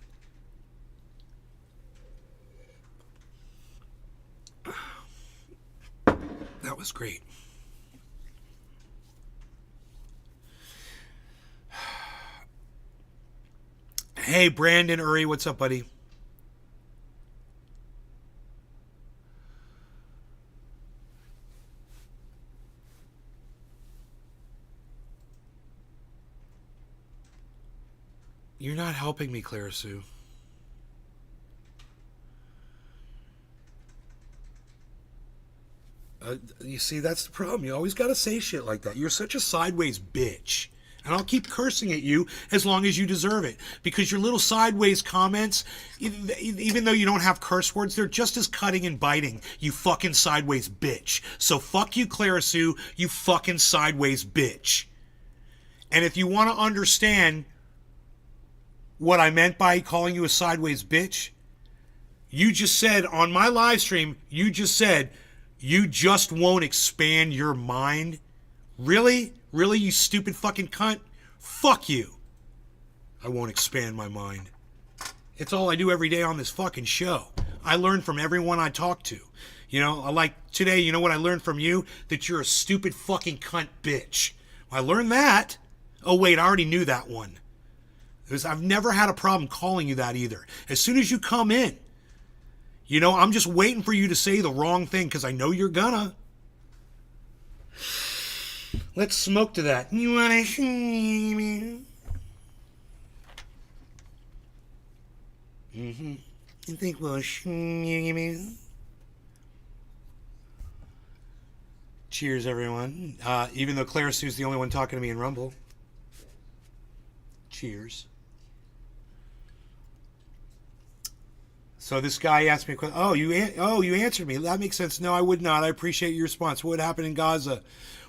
That was great. Hey, Brandon Uri, what's up, buddy? You're not helping me, Clara Sue. You see, that's the problem. You always got to say shit like that. You're such a sideways bitch. And I'll keep cursing at you as long as you deserve it. Because your little sideways comments, even though you don't have curse words, they're just as cutting and biting, you fucking sideways bitch. So fuck you, Clara Sue, you fucking sideways bitch. And if you want to understand what I meant by calling you a sideways bitch, you just said on my live stream, you just said, you just won't expand your mind. Really? Really, you stupid fucking cunt? Fuck you. I won't expand my mind. It's all I do every day on this fucking show. I learn from everyone I talk to. Like today, you know what I learned from you? That you're a stupid fucking cunt bitch. I learned that. Oh wait, I already knew that one. I've never had a problem calling you that either. As soon as you come in, I'm just waiting for you to say the wrong thing because I know you're gonna. Let's smoke to that. You wanna see me? You think we'll see me? Cheers, everyone. Even though Clara Sue's the only one talking to me in Rumble. Cheers. So this guy asked me a question. Oh, you answered me. That makes sense. No, I would not. I appreciate your response. What happened in Gaza?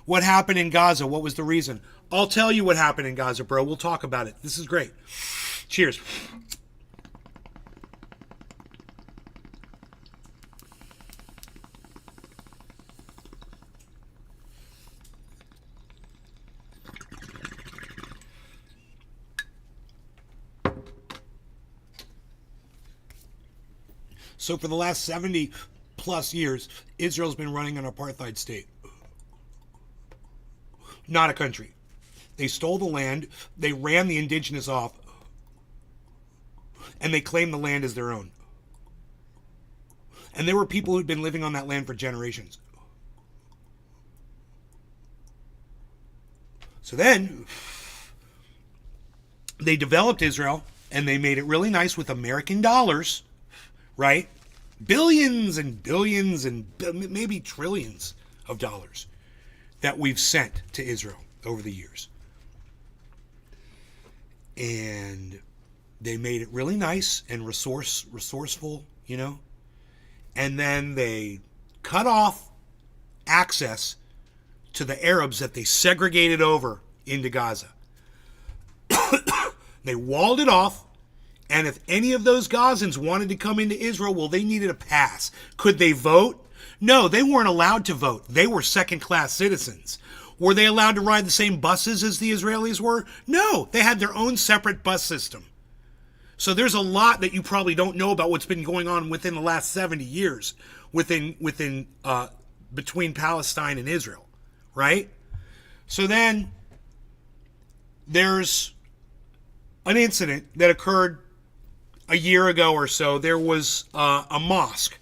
What happened in Gaza? What was the reason? I'll tell you what happened in Gaza, bro. We'll talk about it. This is great. Cheers. So for the last 70 plus years, Israel's been running an apartheid state. Not a country. They stole the land, they ran the indigenous off, and they claimed the land as their own. And there were people who'd been living on that land for generations. So then, they developed Israel, and they made it really nice with American dollars, right? Billions and billions and maybe trillions of dollars that we've sent to Israel over the years. And they made it really nice and resourceful, And then they cut off access to the Arabs that they segregated over into Gaza. They walled it off. And if any of those Gazans wanted to come into Israel, well, they needed a pass. Could they vote? No, they weren't allowed to vote. They were second-class citizens. Were they allowed to ride the same buses as the Israelis were? No, they had their own separate bus system. So there's a lot that you probably don't know about what's been going on within the last 70 years between Palestine and Israel, right? So then there's an incident that occurred a year ago or so. There was a mosque,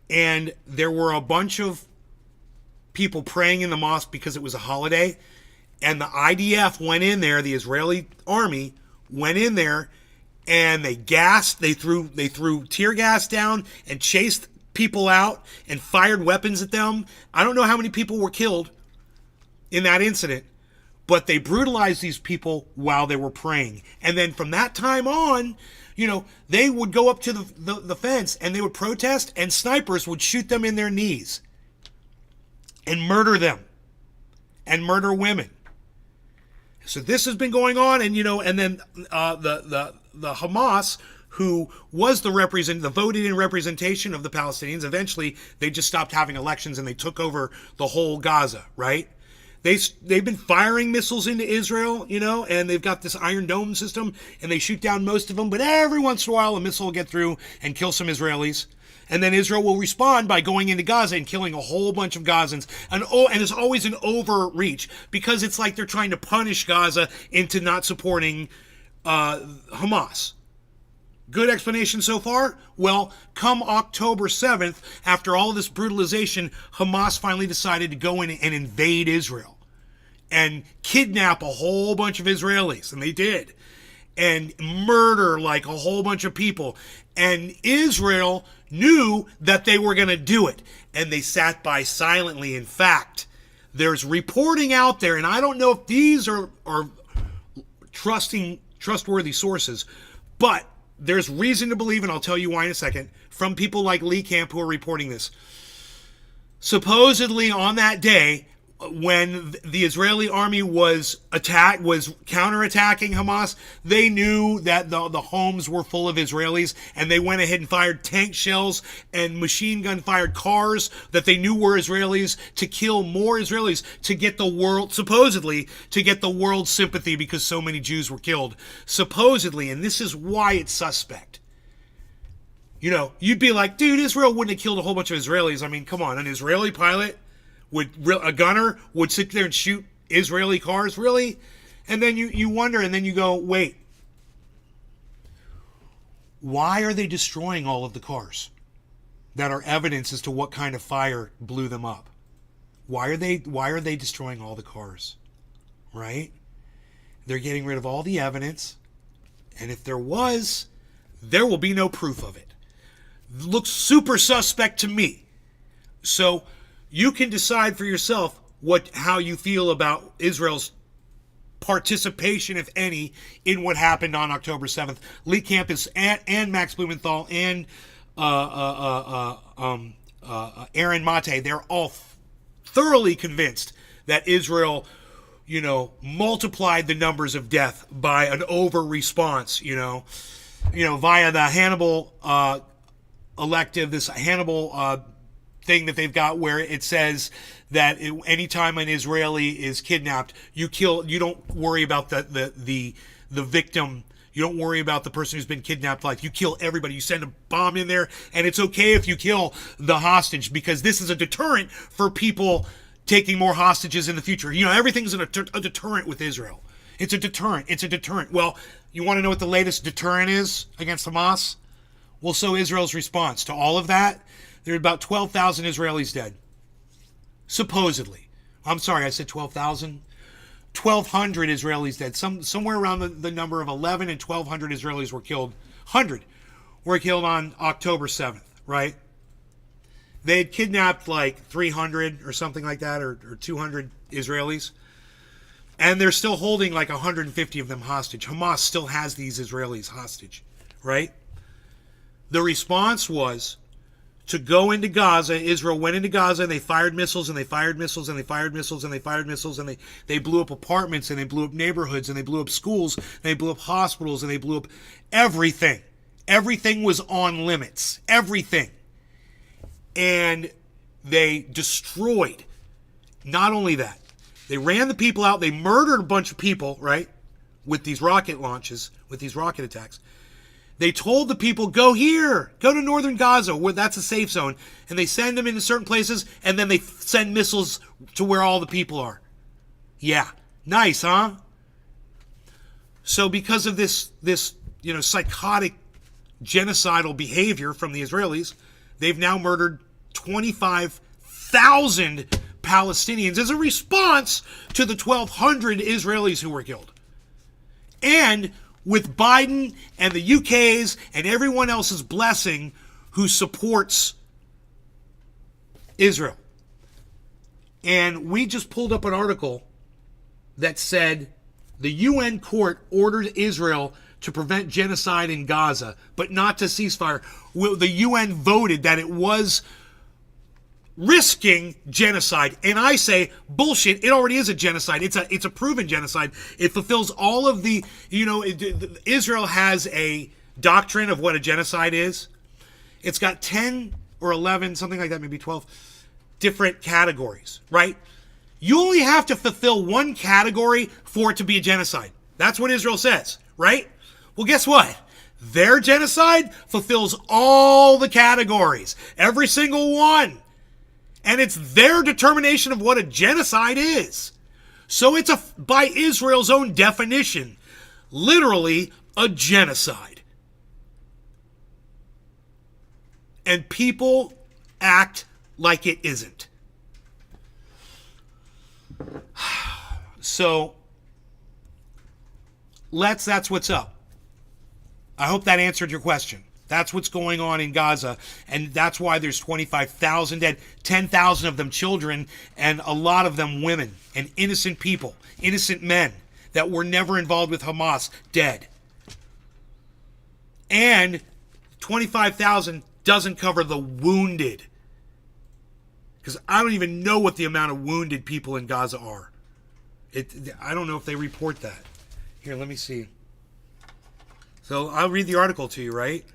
and there were a bunch of people praying in the mosque because it was a holiday, and the IDF went in there, the Israeli army went in there, and they threw tear gas down and chased people out and fired weapons at them. I don't know how many people were killed in that incident, but they brutalized these people while they were praying. And then from that time on, they would go up to the fence and they would protest, and snipers would shoot them in their knees and murder them and murder women. So this has been going on, and then the Hamas, who was the voted in representation of the Palestinians, eventually they just stopped having elections and they took over the whole Gaza, right? They've been firing missiles into Israel, and they've got this Iron Dome system, and they shoot down most of them, but every once in a while a missile will get through and kill some Israelis. And then Israel will respond by going into Gaza and killing a whole bunch of Gazans. And it's always an overreach, because it's like they're trying to punish Gaza into not supporting Hamas. Good explanation so far? Well, come October 7th, after all this brutalization, Hamas finally decided to go in and invade Israel and kidnap a whole bunch of Israelis, and they did, and murder like a whole bunch of people. And Israel knew that they were going to do it, and they sat by silently. In fact, there's reporting out there, and I don't know if these are trustworthy sources, but there's reason to believe, and I'll tell you why in a second, from people like Lee Camp who are reporting this. Supposedly on that day, when the Israeli army was counterattacking Hamas, they knew that the homes were full of Israelis, and they went ahead and fired tank shells and machine gun fired cars that they knew were Israelis to kill more Israelis, to get the world, supposedly, to get the world's sympathy because so many Jews were killed. Supposedly, and this is why it's suspect. You'd be like, dude, Israel wouldn't have killed a whole bunch of Israelis. I mean, come on, an Israeli pilot a gunner would sit there and shoot Israeli cars? Really? And then you wonder, and then you go, wait, why are they destroying all of the cars that are evidence as to what kind of fire blew them up? Why are they destroying all the cars? Right? They're getting rid of all the evidence, and if there will be no proof of it. Looks super suspect to me. So you can decide for yourself how you feel about Israel's participation, if any, in what happened on October 7th. Lee Campus and Max Blumenthal and Aaron Mate, they're all thoroughly convinced that Israel, multiplied the numbers of death by an over-response, via the Hannibal elective, this Hannibal thing that they've got, where it says that anytime an Israeli is kidnapped, you don't worry about the victim. You don't worry about the person who's been kidnapped. Like, you kill everybody. You send a bomb in there, and it's okay if you kill the hostage, because this is a deterrent for people taking more hostages in the future. Everything's a deterrent with Israel. It's a deterrent. Well, you want to know what the latest deterrent is against Hamas? Well, so Israel's response to all of that, there are about 12,000 Israelis dead. Supposedly. I'm sorry, I said 12,000. 1,200 Israelis dead. Somewhere around the number of 11 and 1,200 Israelis were killed. 100 were killed on October 7th, right? They had kidnapped like 300 or something like that, or 200 Israelis. And they're still holding like 150 of them hostage. Hamas still has these Israelis hostage, right? The response was to go into Gaza. Israel went into Gaza, and they fired missiles, and they fired missiles, and they fired missiles, and they fired missiles, and they blew up apartments, and they blew up neighborhoods, and they blew up schools, and they blew up hospitals, and they blew up everything. Everything was on limits. Everything. And they destroyed. Not only that, They ran the people out. They murdered a bunch of people, right? With these rocket launches, with these rocket attacks. They told the people, go here, go to northern Gaza, where that's a safe zone. And they send them into certain places, and then they send missiles to where all the people are. Yeah. Nice, huh? So because of this psychotic genocidal behavior from the Israelis, they've now murdered 25,000 Palestinians as a response to the 1,200 Israelis who were killed. And with Biden and the UK's and everyone else's blessing who supports Israel. And we just pulled up an article that said the UN court ordered Israel to prevent genocide in Gaza, but not to ceasefire. The UN voted that it was risking genocide. And I say, bullshit, it already is a genocide. It's a proven genocide. It fulfills all of the, Israel has a doctrine of what a genocide is. It's got 10 or 11, something like that, maybe 12 different categories, right? You only have to fulfill one category for it to be a genocide. That's what Israel says, right? Well, guess what? Their genocide fulfills all the categories, every single one. And it's their determination of what a genocide is. So it's by Israel's own definition, literally a genocide. And people act like it isn't. So that's what's up. I hope that answered your question. That's what's going on in Gaza, and that's why there's 25,000 dead, 10,000 of them children, and a lot of them women and innocent people, innocent men that were never involved with Hamas, dead. And 25,000 doesn't cover the wounded, because I don't even know what the amount of wounded people in Gaza are. I don't know if they report that. Here, let me see. So I'll read the article to you, right?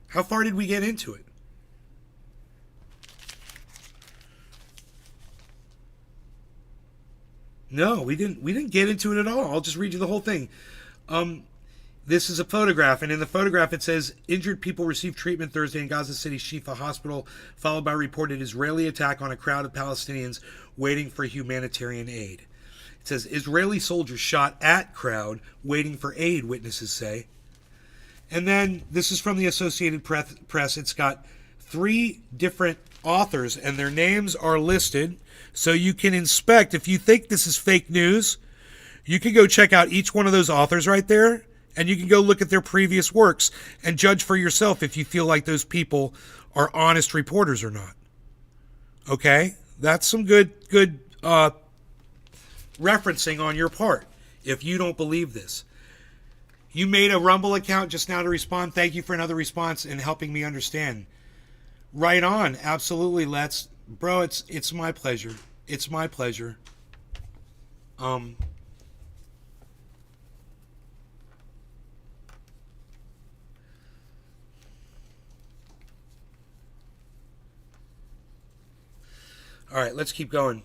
How far did we get into it? No, we didn't get into it at all. I'll just read you the whole thing. This is a photograph, and in the photograph it says, injured people received treatment Thursday in Gaza City Shifa Hospital, followed by reported Israeli attack on a crowd of Palestinians waiting for humanitarian aid. It says, Israeli soldiers shot at crowd waiting for aid, witnesses say. And then, this is from the Associated Press. It's got 3 different authors, and their names are listed, so you can inspect. If you think this is fake news, you can go check out each one of those authors right there, and you can go look at their previous works and judge for yourself if you feel like those people are honest reporters or not. Okay? That's some good referencing on your part if you don't believe this. You made a Rumble account just now to respond. Thank you for another response and helping me understand. Right on. Absolutely. Bro, it's my pleasure. It's my pleasure. All right, let's keep going.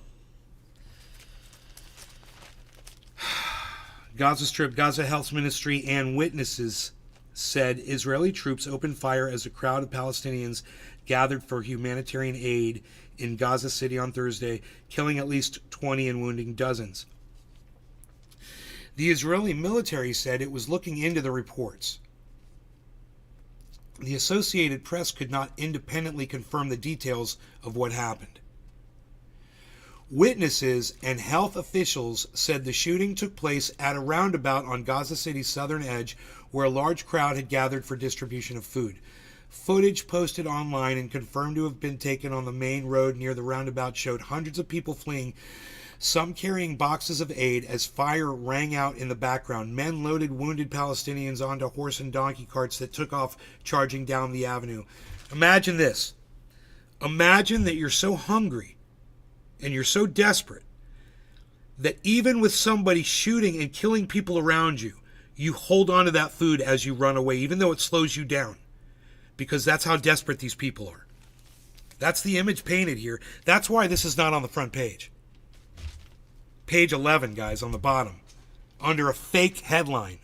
Gaza Strip, Gaza Health Ministry, and witnesses said Israeli troops opened fire as a crowd of Palestinians gathered for humanitarian aid in Gaza City on Thursday, killing at least 20 and wounding dozens. The Israeli military said it was looking into the reports. The Associated Press could not independently confirm the details of what happened. Witnesses and health officials said the shooting took place at a roundabout on Gaza City's southern edge where a large crowd had gathered for distribution of food. Footage posted online and confirmed to have been taken on the main road near the roundabout showed hundreds of people fleeing, some carrying boxes of aid as fire rang out in the background. Men loaded wounded Palestinians onto horse and donkey carts that took off charging down the avenue. Imagine this. Imagine that you're so hungry and you're so desperate that even with somebody shooting and killing people around you, you hold on to that food as you run away, even though it slows you down. Because that's how desperate these people are. That's the image painted here. That's why this is not on the front page. page 11, guys, on the bottom, under a fake headline.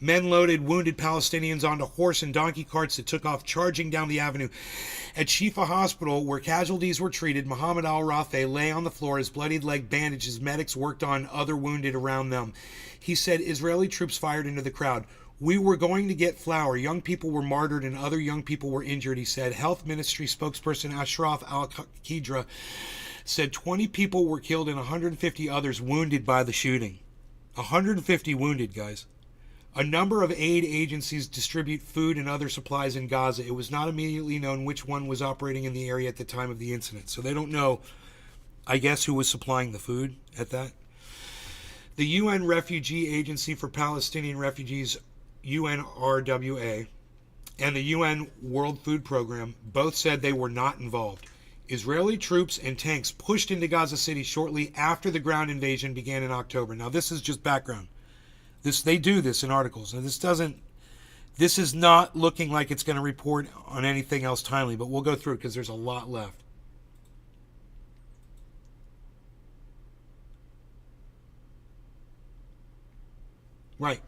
Men loaded wounded Palestinians onto horse and donkey carts that took off charging down the avenue. At Shifa Hospital, where casualties were treated, Mohammed Al-Rafi lay on the floor, his bloodied leg bandaged as medics worked on other wounded around them. He said Israeli troops fired into the crowd. We were going to get flour. Young people were martyred and other young people were injured, he said. Health Ministry spokesperson Ashraf Al-Qidra said 20 people were killed and 150 others wounded by the shooting. 150 wounded, guys. A number of aid agencies distribute food and other supplies in Gaza. It was not immediately known which one was operating in the area at the time of the incident. So they don't know, I guess, who was supplying the food at that. The UN Refugee Agency for Palestinian Refugees, UNRWA, and the UN World Food Program both said they were not involved. Israeli troops and tanks pushed into Gaza City shortly after the ground invasion began in October. Now, this is just background. They do this in articles, and this is not looking like it's going to report on anything else timely, but we'll go through it because there's a lot left. Right.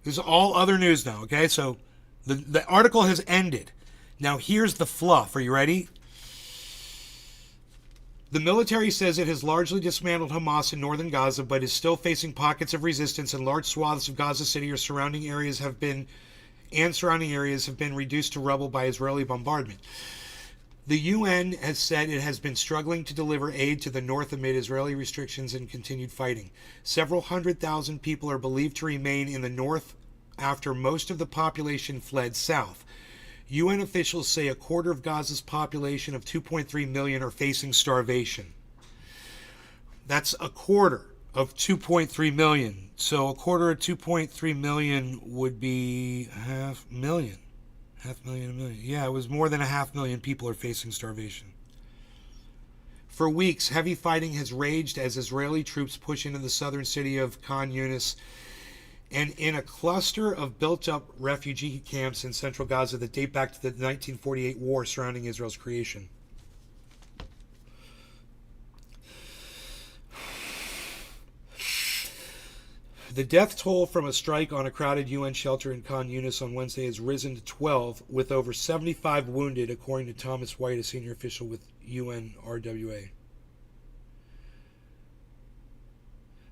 This is all other news now, okay? So the article has ended. Now here's the fluff. Are you ready? The military says it has largely dismantled Hamas in northern Gaza, but is still facing pockets of resistance, and large swaths of Gaza City or surrounding areas have been reduced to rubble by Israeli bombardment. The UN has said it has been struggling to deliver aid to the north amid Israeli restrictions and continued fighting. Several 100,000 people are believed to remain in the north after most of the population fled south. UN officials say a quarter of Gaza's population of 2.3 million are facing starvation. That's a quarter of 2.3 million. So a quarter of 2.3 million would be half a million. Yeah, it was more than 500,000 people are facing starvation. For weeks, heavy fighting has raged as Israeli troops push into the southern city of Khan Yunis and in a cluster of built-up refugee camps in central Gaza that date back to the 1948 war surrounding Israel's creation. The death toll from a strike on a crowded UN shelter in Khan Yunis on Wednesday has risen to 12, with over 75 wounded, according to Thomas White, a senior official with UNRWA.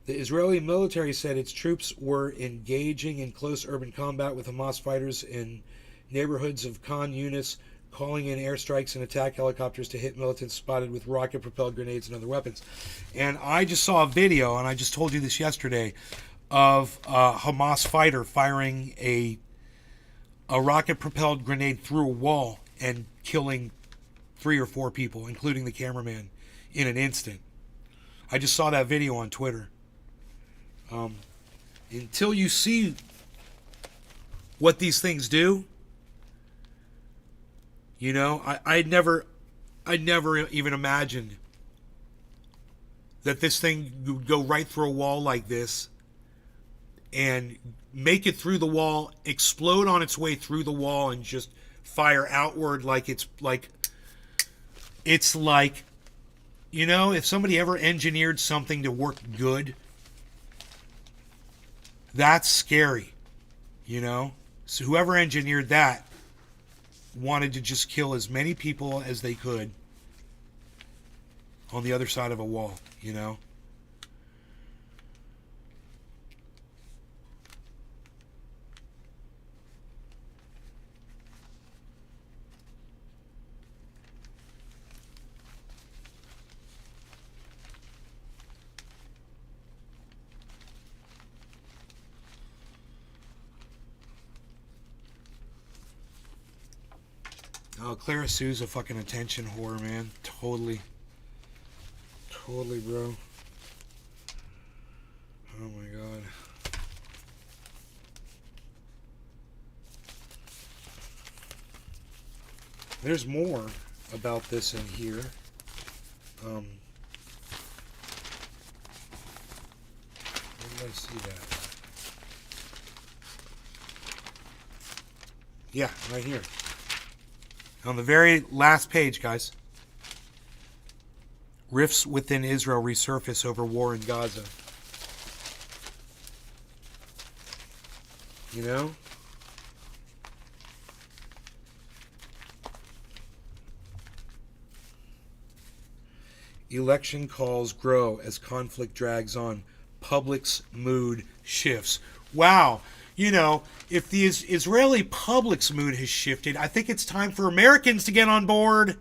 The Israeli military said its troops were engaging in close urban combat with Hamas fighters in neighborhoods of Khan Yunis, calling in airstrikes and attack helicopters to hit militants spotted with rocket-propelled grenades and other weapons. And I just saw a video, and I just told you this yesterday, of a Hamas fighter firing a rocket-propelled grenade through a wall and killing 3 or 4 people, including the cameraman, in an instant. I just saw that video on Twitter. Until you see what these things do, you know, I'd never even imagined that this thing would go right through a wall like this and make it through the wall, explode on its way through the wall, and just fire outward like, you know, if somebody ever engineered something to work good, that's scary, you know? So whoever engineered that wanted to just kill as many people as they could on the other side of a wall, you know? Oh, Clara Sue's a fucking attention whore, man. Totally. Totally, bro. Oh my god. There's more about this in here. Where did I see that? Yeah, right here. On the very last page, guys. Rifts within Israel resurface over war in Gaza. You know? Election calls grow as conflict drags on. Public's mood shifts. Wow. You know, if the Israeli public's mood has shifted, I think it's time for Americans to get on board.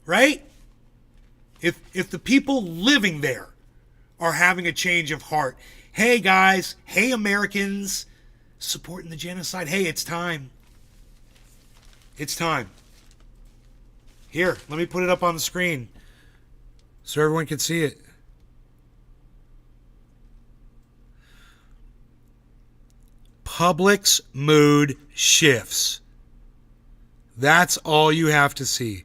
Right? If the people living there are having a change of heart, hey guys, hey Americans, supporting the genocide, hey, it's time. It's time. Here, let me put it up on the screen so everyone can see it. Public's mood shifts. That's all you have to see.